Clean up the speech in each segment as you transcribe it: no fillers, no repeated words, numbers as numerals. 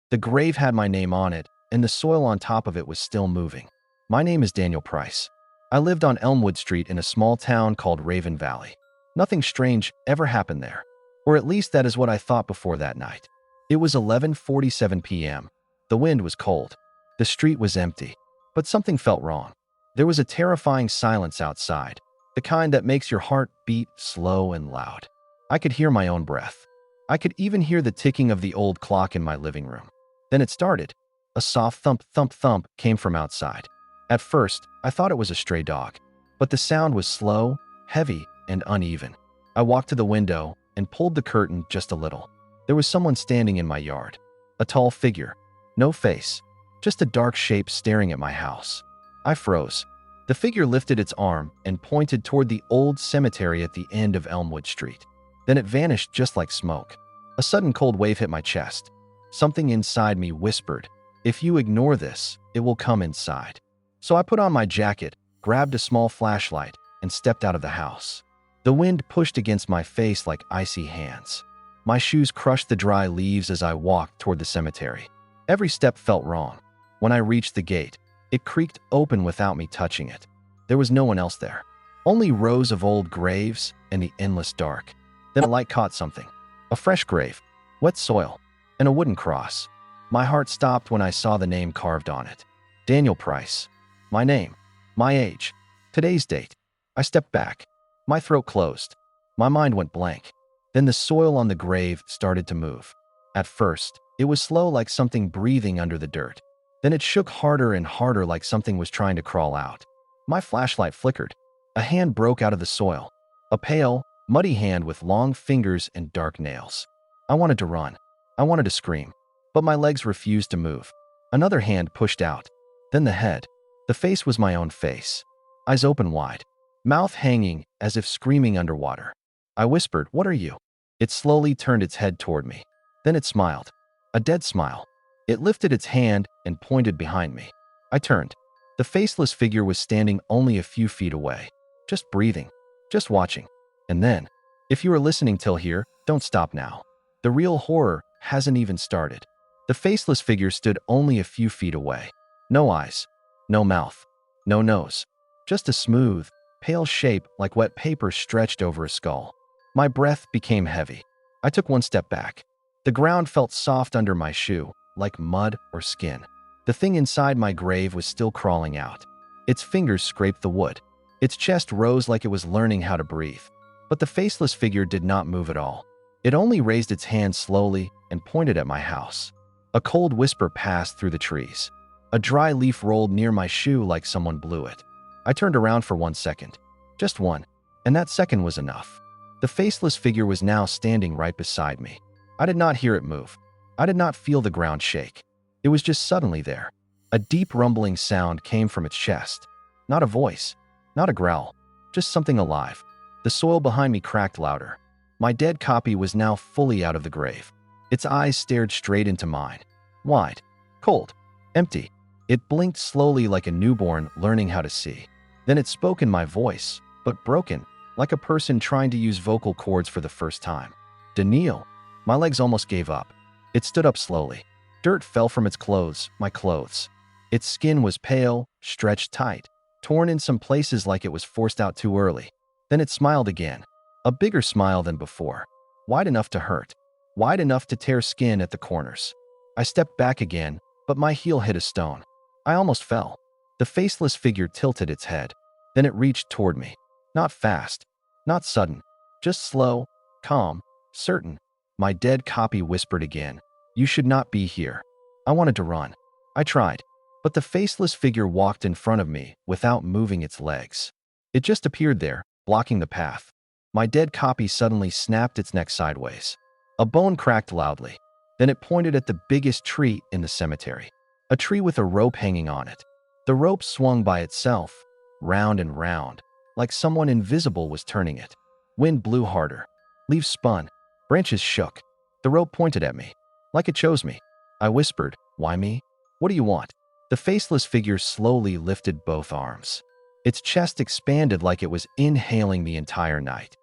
The grave had my name on it, and the soil on top of it was still moving. My name is Daniel Price. I lived on Elmwood Street in a small town called Raven Valley. Nothing strange ever happened there. Or at least that is what I thought before that night. It was 11:47 p.m. The wind was cold. The street was empty. But something felt wrong. There was a terrifying silence outside, the kind that makes your heart beat slow and loud. I could hear my own breath. I could even hear the ticking of the old clock in my living room. Then it started. A soft thump, thump, thump came from outside. At first, I thought it was a stray dog, but the sound was slow, heavy, and uneven. I walked to the window and pulled the curtain just a little. There was someone standing in my yard. A tall figure. No face. Just a dark shape staring at my house. I froze. The figure lifted its arm and pointed toward the old cemetery at the end of Elmwood Street. Then it vanished just like smoke. A sudden cold wave hit my chest. Something inside me whispered, "If you ignore this, it will come inside." So I put on my jacket, grabbed a small flashlight, and stepped out of the house. The wind pushed against my face like icy hands. My shoes crushed the dry leaves as I walked toward the cemetery. Every step felt wrong. When I reached the gate, it creaked open without me touching it. There was no one else there. Only rows of old graves and the endless dark. Then a light caught something. A fresh grave, wet soil, and a wooden cross. My heart stopped when I saw the name carved on it. Daniel Price. My name. My age. Today's date. I stepped back. My throat closed. My mind went blank. Then the soil on the grave started to move. At first, it was slow like something breathing under the dirt. Then it shook harder and harder like something was trying to crawl out. My flashlight flickered. A hand broke out of the soil. A pale, muddy hand with long fingers and dark nails. I wanted to run. I wanted to scream. But my legs refused to move. Another hand pushed out. Then the head. The face was my own face. Eyes open wide. Mouth hanging as if screaming underwater. I whispered, "What are you?" It slowly turned its head toward me. Then it smiled. A dead smile. It lifted its hand and pointed behind me. I turned. The faceless figure was standing only a few feet away. Just breathing. Just watching. And then, if you are listening till here, don't stop now. The real horror hasn't even started. The faceless figure stood only a few feet away. No eyes. No mouth. No nose. Just a smooth, pale shape like wet paper stretched over a skull. My breath became heavy. I took one step back. The ground felt soft under my shoe, like mud or skin. The thing inside my grave was still crawling out. Its fingers scraped the wood. Its chest rose like it was learning how to breathe. But the faceless figure did not move at all. It only raised its hand slowly and pointed at my house. A cold whisper passed through the trees. A dry leaf rolled near my shoe like someone blew it. I turned around for 1 second. Just one. And that second was enough. The faceless figure was now standing right beside me. I did not hear it move. I did not feel the ground shake. It was just suddenly there. A deep rumbling sound came from its chest. Not a voice. Not a growl. Just something alive. The soil behind me cracked louder. My dead copy was now fully out of the grave. Its eyes stared straight into mine. Wide. Cold. Empty. It blinked slowly like a newborn learning how to see. Then it spoke in my voice, but broken, like a person trying to use vocal cords for the first time. "Daniel." My legs almost gave up. It stood up slowly. Dirt fell from its clothes, my clothes. Its skin was pale, stretched tight, torn in some places like it was forced out too early. Then it smiled again. A bigger smile than before. Wide enough to hurt. Wide enough to tear skin at the corners. I stepped back again, but my heel hit a stone. I almost fell. The faceless figure tilted its head. Then it reached toward me. Not fast. Not sudden. Just slow, calm, certain. My dead copy whispered again, "You should not be here." I wanted to run. I tried. But the faceless figure walked in front of me without moving its legs. It just appeared there, blocking the path. My dead copy suddenly snapped its neck sideways. A bone cracked loudly. Then it pointed at the biggest tree in the cemetery. A tree with a rope hanging on it. The rope swung by itself, round and round, like someone invisible was turning it. Wind blew harder. Leaves spun. Branches shook. The rope pointed at me, like it chose me. I whispered, "Why me? What do you want?" The faceless figure slowly lifted both arms. Its chest expanded like it was inhaling the entire night.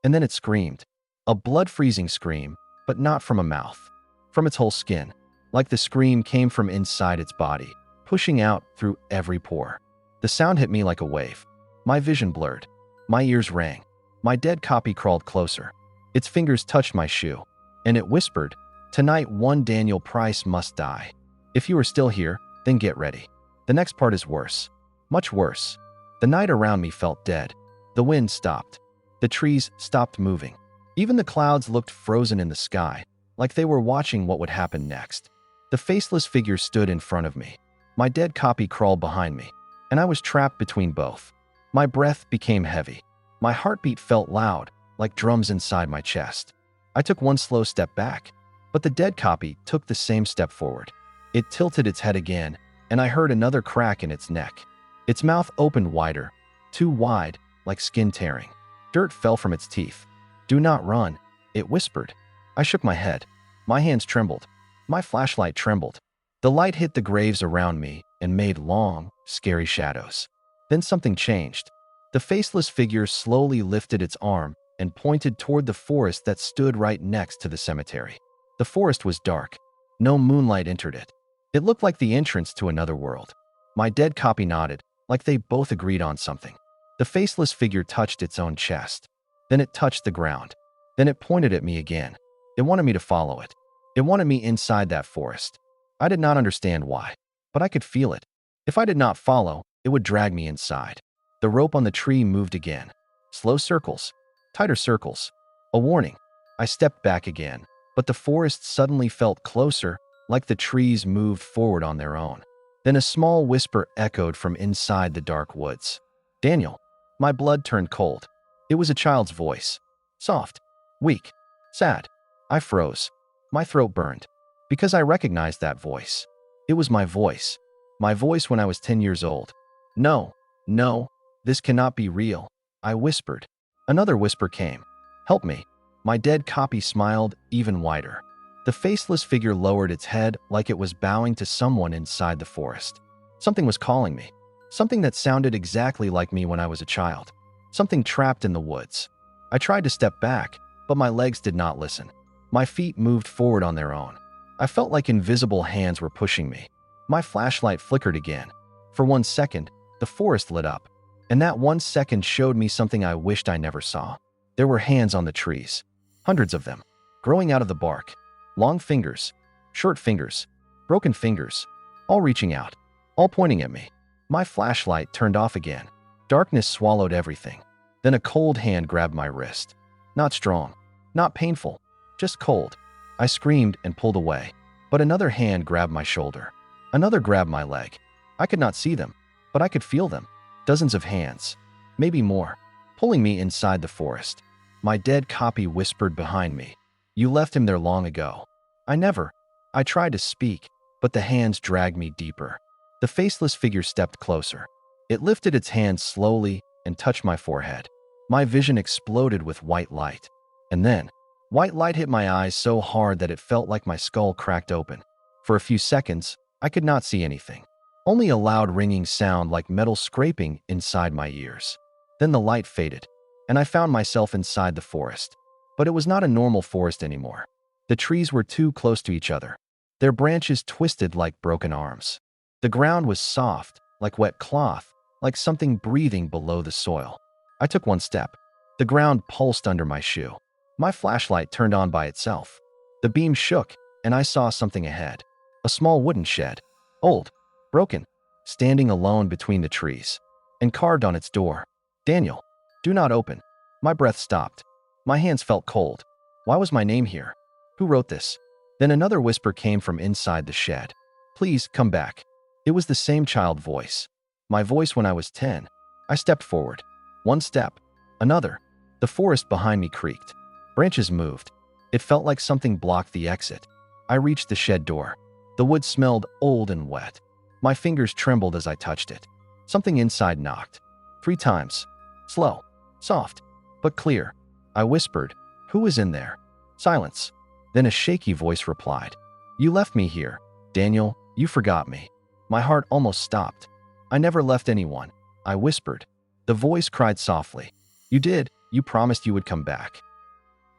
And then it screamed. A blood-freezing scream, but not from a mouth. From its whole skin. like the scream came from inside its body, pushing out through every pore. The sound hit me like a wave. My vision blurred. My ears rang. My dead copy crawled closer. Its fingers touched my shoe, and it whispered, "Tonight, one Daniel Price must die. If you are still here, then get ready." The next part is worse. Much worse. The night around me felt dead. The wind stopped. The trees stopped moving. Even the clouds looked frozen in the sky, like they were watching what would happen next. The faceless figure stood in front of me. My dead copy crawled behind me, and I was trapped between both. My breath became heavy. My heartbeat felt loud, like drums inside my chest. I took one slow step back, but the dead copy took the same step forward. It tilted its head again, and I heard another crack in its neck. Its mouth opened wider, too wide, like skin tearing. Dirt fell from its teeth. "Do not run," it whispered. I shook my head. My hands trembled. My flashlight trembled. The light hit the graves around me and made long, scary shadows. Then something changed. The faceless figure slowly lifted its arm and pointed toward the forest that stood right next to the cemetery. The forest was dark. No moonlight entered it. It looked like the entrance to another world. My dead copy nodded, like they both agreed on something. The faceless figure touched its own chest. Then it touched the ground. Then it pointed at me again. It wanted me to follow it. It wanted me inside that forest. I did not understand why, but I could feel it. If I did not follow, it would drag me inside. The rope on the tree moved again. Slow circles. Tighter circles. A warning. I stepped back again, but the forest suddenly felt closer, like the trees moved forward on their own. Then a small whisper echoed from inside the dark woods. "Daniel." My blood turned cold. It was a child's voice. Soft. Weak. Sad. I froze. My throat burned. Because I recognized that voice. It was my voice. My voice when I was 10 years old. "No. No. This cannot be real," I whispered. Another whisper came. "Help me." My dead copy smiled even wider. The faceless figure lowered its head like it was bowing to someone inside the forest. Something was calling me. Something that sounded exactly like me when I was a child. Something trapped in the woods. I tried to step back, but my legs did not listen. My feet moved forward on their own. I felt like invisible hands were pushing me. My flashlight flickered again. For 1 second, the forest lit up. And that 1 second showed me something I wished I never saw. There were hands on the trees. Hundreds of them. Growing out of the bark. Long fingers. Short fingers. Broken fingers. All reaching out. All pointing at me. My flashlight turned off again. Darkness swallowed everything. Then a cold hand grabbed my wrist. Not strong. Not painful. Just cold. I screamed and pulled away. But another hand grabbed my shoulder. Another grabbed my leg. I could not see them, but I could feel them. Dozens of hands. Maybe more. Pulling me inside the forest. My dead copy whispered behind me. "You left him there long ago." I never. I tried to speak, but the hands dragged me deeper. The faceless figure stepped closer. It lifted its hand slowly and touched my forehead. My vision exploded with white light. And then, white light hit my eyes so hard that it felt like my skull cracked open. For a few seconds, I could not see anything. Only a loud ringing sound like metal scraping inside my ears. Then the light faded, and I found myself inside the forest. But it was not a normal forest anymore. The trees were too close to each other. Their branches twisted like broken arms. The ground was soft, like wet cloth, like something breathing below the soil. I took one step. The ground pulsed under my shoe. My flashlight turned on by itself. The beam shook, and I saw something ahead. A small wooden shed. Old. Broken. Standing alone between the trees. And carved on its door, "Daniel. Do not open." My breath stopped. My hands felt cold. Why was my name here? Who wrote this? Then another whisper came from inside the shed. "Please, come back." It was the same child voice. My voice when I was 10. I stepped forward. One step. Another. The forest behind me creaked. Branches moved. It felt like something blocked the exit. I reached the shed door. The wood smelled old and wet. My fingers trembled as I touched it. Something inside knocked. 3 times. Slow. Soft. But clear. I whispered, "Who is in there?" Silence. Then a shaky voice replied, "You left me here. Daniel, you forgot me." My heart almost stopped. "I never left anyone," I whispered. The voice cried softly, "You did. You promised you would come back."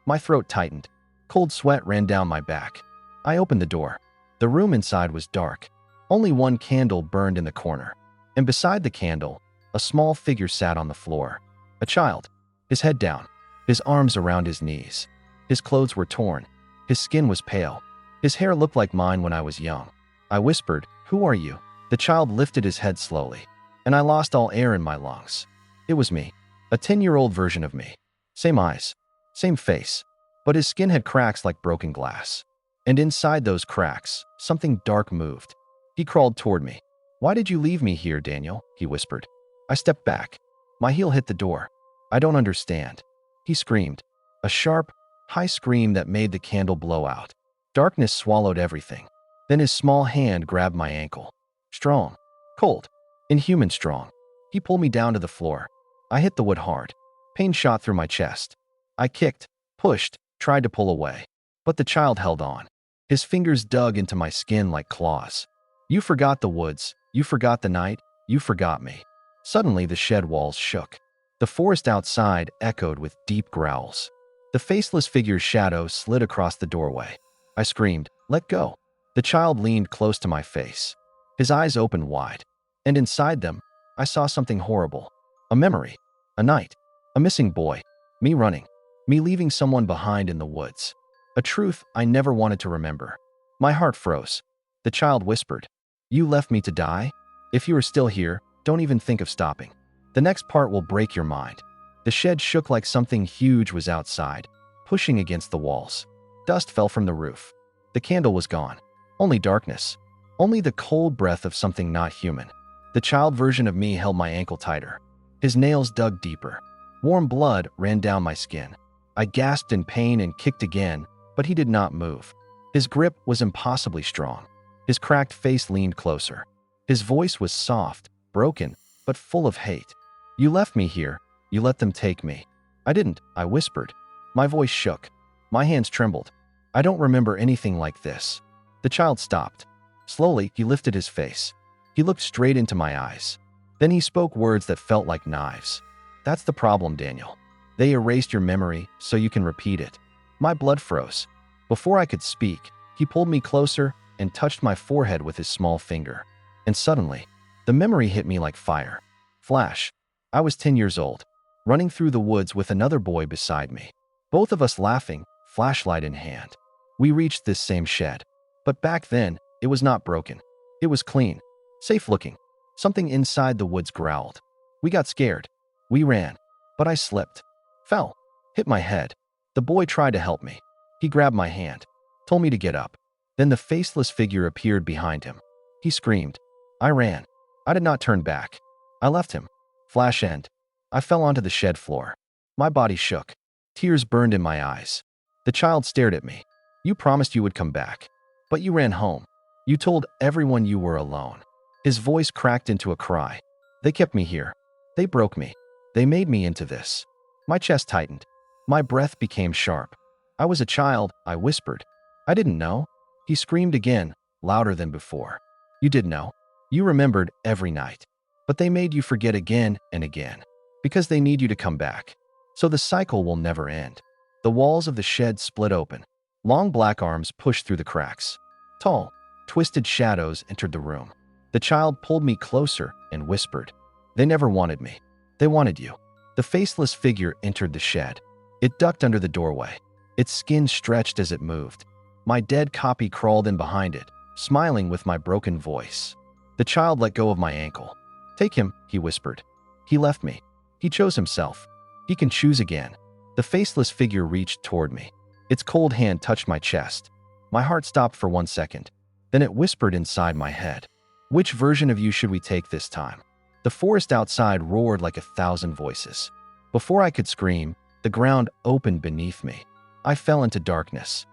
My throat tightened. Cold sweat ran down my back. I opened the door. The room inside was dark. Only one candle burned in the corner. And beside the candle, a small figure sat on the floor. A child, his head down, his arms around his knees. His clothes were torn. His skin was pale. His hair looked like mine when I was young. I whispered, "Who are you?" The child lifted his head slowly, and I lost all air in my lungs. It was me, a 10-year-old version of me. Same eyes, same face, but his skin had cracks like broken glass. And inside those cracks, something dark moved. He crawled toward me. "Why did you leave me here, Daniel?" he whispered. I stepped back. My heel hit the door. "I don't understand." He screamed, a sharp, high scream that made the candle blow out. Darkness swallowed everything. Then his small hand grabbed my ankle. Strong, cold, inhuman strong. He pulled me down to the floor. I hit the wood hard. Pain shot through my chest. I kicked, pushed, tried to pull away. But the child held on. His fingers dug into my skin like claws. "You forgot the woods. You forgot the night. You forgot me." Suddenly the shed walls shook. The forest outside echoed with deep growls. The faceless figure's shadow slid across the doorway. I screamed, "Let go." The child leaned close to my face. His eyes opened wide. And inside them, I saw something horrible. A memory. A night. A missing boy. Me running. Me leaving someone behind in the woods. A truth I never wanted to remember. My heart froze. The child whispered, "You left me to die? If you are still here, don't even think of stopping. The next part will break your mind." The shed shook like something huge was outside, pushing against the walls. Dust fell from the roof. The candle was gone. Only darkness. Only the cold breath of something not human. The child version of me held my ankle tighter. His nails dug deeper. Warm blood ran down my skin. I gasped in pain and kicked again, but he did not move. His grip was impossibly strong. His cracked face leaned closer. His voice was soft, broken, but full of hate. "You left me here. You let them take me." "I didn't," I whispered. My voice shook. My hands trembled. "I don't remember anything like this." The child stopped. Slowly, he lifted his face. He looked straight into my eyes. Then he spoke words that felt like knives. "That's the problem, Daniel. They erased your memory so you can repeat it." My blood froze. Before I could speak, he pulled me closer and touched my forehead with his small finger. And suddenly, the memory hit me like fire. Flash. I was 10 years old, running through the woods with another boy beside me. Both of us laughing, flashlight in hand. We reached this same shed. But back then, it was not broken. It was clean, safe-looking. Something inside the woods growled. We got scared. We ran. But I slipped. Fell. Hit my head. The boy tried to help me. He grabbed my hand. Told me to get up. Then the faceless figure appeared behind him. He screamed. I ran. I did not turn back. I left him. Flash end. I fell onto the shed floor. My body shook. Tears burned in my eyes. The child stared at me. "You promised you would come back. But you ran home. You told everyone you were alone." His voice cracked into a cry. "They kept me here. They broke me. They made me into this." My chest tightened. My breath became sharp. "I was a child," I whispered. "I didn't know." He screamed again, louder than before. "You did know. You remembered every night. But they made you forget again and again. Because they need you to come back. So the cycle will never end." The walls of the shed split open. Long black arms pushed through the cracks. Tall, twisted shadows entered the room. The child pulled me closer and whispered, "They never wanted me. They wanted you." The faceless figure entered the shed. It ducked under the doorway. Its skin stretched as it moved. My dead copy crawled in behind it, smiling with my broken voice. The child let go of my ankle. "Take him," he whispered. "He left me. He chose himself. He can choose again." The faceless figure reached toward me. Its cold hand touched my chest. My heart stopped for 1 second. Then it whispered inside my head, "Which version of you should we take this time?" The forest outside roared like 1,000 voices. Before I could scream, the ground opened beneath me. I fell into darkness.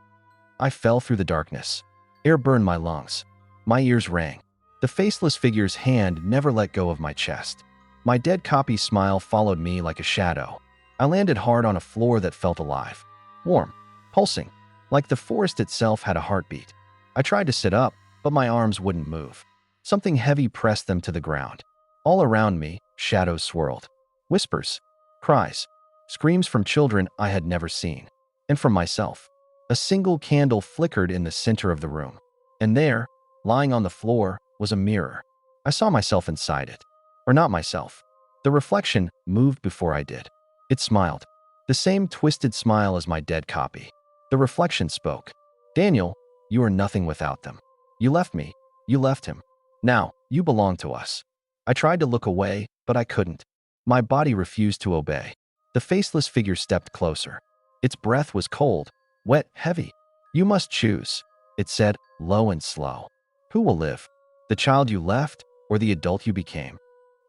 I fell through the darkness. Air burned my lungs. My ears rang. The faceless figure's hand never let go of my chest. My dead copy's smile followed me like a shadow. I landed hard on a floor that felt alive. Warm, pulsing, like the forest itself had a heartbeat. I tried to sit up, but my arms wouldn't move. Something heavy pressed them to the ground. All around me, shadows swirled. Whispers, cries, screams from children I had never seen. And from myself. A single candle flickered in the center of the room. And there, lying on the floor, was a mirror. I saw myself inside it. Or not myself. The reflection moved before I did. It smiled. The same twisted smile as my dead copy. The reflection spoke. Daniel, you are nothing without them. You left me. You left him. Now, you belong to us. I tried to look away, but I couldn't. My body refused to obey. The faceless figure stepped closer. Its breath was cold, wet, heavy. You must choose, it said, low and slow. Who will live? The child you left, or the adult you became?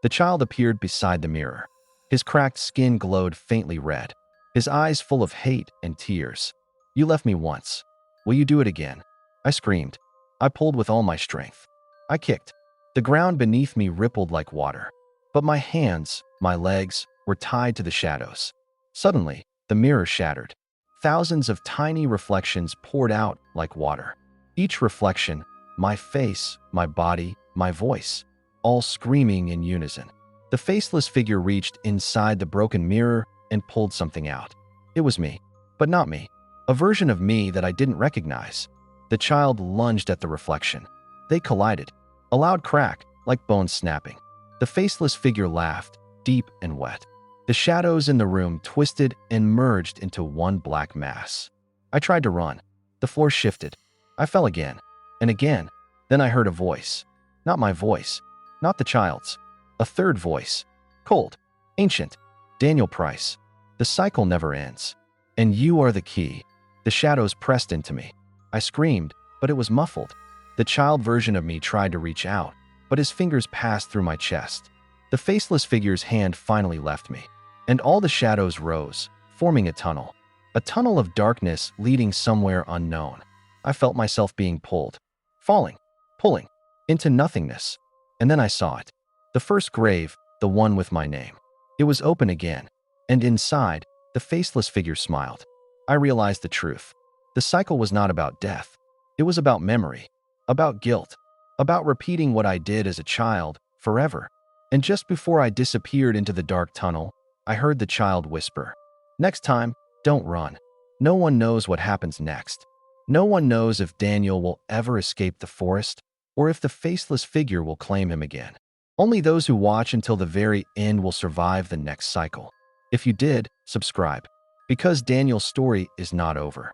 The child appeared beside the mirror. His cracked skin glowed faintly red, his eyes full of hate and tears. You left me once. Will you do it again? I screamed. I pulled with all my strength. I kicked. The ground beneath me rippled like water. But my hands, my legs, were tied to the shadows. Suddenly, the mirror shattered. Thousands of tiny reflections poured out like water. Each reflection, my face, my body, my voice, all screaming in unison. The faceless figure reached inside the broken mirror and pulled something out. It was me, but not me. A version of me that I didn't recognize. The child lunged at the reflection. They collided. A loud crack, like bones snapping. The faceless figure laughed, deep and wet. The shadows in the room twisted and merged into one black mass. I tried to run. The floor shifted. I fell again, and again. Then I heard a voice. Not my voice. Not the child's. A third voice. Cold. Ancient. Daniel Price. The cycle never ends. And you are the key. The shadows pressed into me. I screamed, but it was muffled. The child version of me tried to reach out, but his fingers passed through my chest. The faceless figure's hand finally left me, and all the shadows rose, forming a tunnel of darkness leading somewhere unknown. I felt myself being pulled, falling, pulling, into nothingness. And then I saw it. The first grave, the one with my name. It was open again, and inside, the faceless figure smiled. I realized the truth. The cycle was not about death. It was about memory, about guilt, about repeating what I did as a child forever. And just before I disappeared into the dark tunnel, I heard the child whisper, "Next time, don't run." No one knows what happens next. No one knows if Daniel will ever escape the forest or if the faceless figure will claim him again. Only those who watch until the very end will survive the next cycle. If you did, subscribe, because Daniel's story is not over.